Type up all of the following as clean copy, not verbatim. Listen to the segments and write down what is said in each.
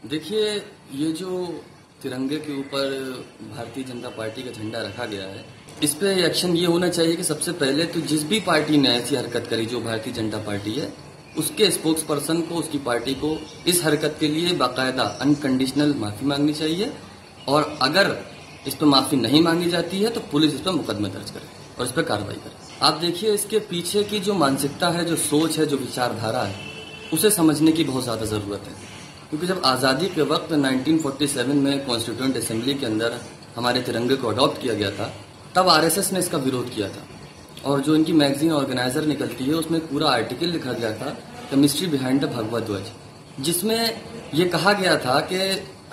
देखिए, ये जो तिरंगे के ऊपर भारतीय जनता पार्टी का झंडा रखा गया है, इस पे एक्शन ये होना चाहिए कि सबसे पहले तो जिस भी पार्टी ने ऐसी हरकत करी जो भारतीय जनता पार्टी है, उसके स्पोक्स पर्सन को, उसकी पार्टी को इस हरकत के लिए बाकायदा अनकंडीशनल माफी मांगनी चाहिए। और अगर इस पर माफी नहीं मांगी जाती है तो पुलिस इस पर मुकदमा दर्ज करे और इस पर कार्रवाई करे। आप देखिए, इसके पीछे की जो मानसिकता है, जो सोच है, जो विचारधारा है, उसे समझने की बहुत ज्यादा जरूरत है। क्योंकि जब आज़ादी के वक्त 1947 में कॉन्स्टिट्यूएंट असेंबली के अंदर हमारे तिरंगे को अडॉप्ट किया गया था, तब आरएसएस ने इसका विरोध किया था। और जो इनकी मैगजीन ऑर्गेनाइजर निकलती है, उसमें एक पूरा आर्टिकल लिखा गया था, द मिस्ट्री बिहाइंड द भगवा ध्वज, जिसमें ये कहा गया था कि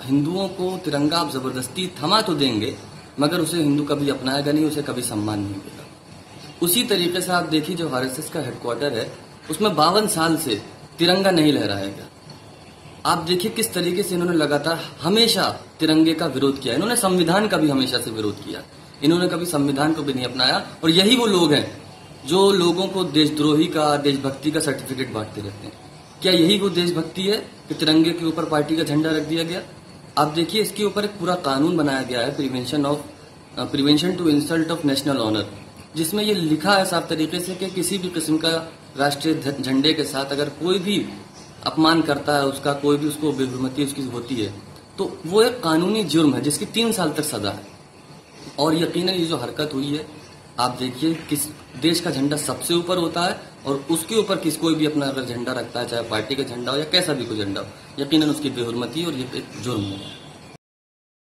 हिंदुओं को तिरंगा आप जबरदस्ती थमा तो देंगे, मगर उसे हिंदू कभी अपनाएगा नहीं, उसे कभी सम्मान नहीं देगा। उसी तरीके से आप देखिए, जो आरएसएस का हेडक्वार्टर है, उसमें 52 साल से तिरंगा नहीं लहराया गया। आप देखिए किस तरीके से इन्होंने लगातार हमेशा तिरंगे का विरोध किया। इन्होंने संविधान का भी हमेशा से विरोध किया, इन्होंने कभी संविधान को भी नहीं अपनाया। और यही वो लोग हैं जो लोगों को देशद्रोही का, देशभक्ति का सर्टिफिकेट बांटते रहते हैं। क्या यही वो देशभक्ति है कि तिरंगे के ऊपर पार्टी का झंडा रख दिया गया? आप देखिए, इसके ऊपर एक पूरा कानून बनाया गया है, prevention to insult of national honour, जिसमें ये लिखा है साफ तरीके से कि किसी भी किस्म का राष्ट्रीय झंडे के साथ अगर कोई भी अपमान करता है, उसका कोई भी उसको बेहुरमती उसकी होती है, तो वो एक कानूनी जुर्म है जिसकी 3 साल तक सजा है। और यकीनन ये जो हरकत हुई है, आप देखिए किस देश का झंडा सबसे ऊपर होता है और उसके ऊपर कोई भी अपना अगर झंडा रखता है, चाहे पार्टी का झंडा हो या कैसा भी कोई झंडा हो, यकीनन उसकी बेहुरमती और ये एक जुर्म है।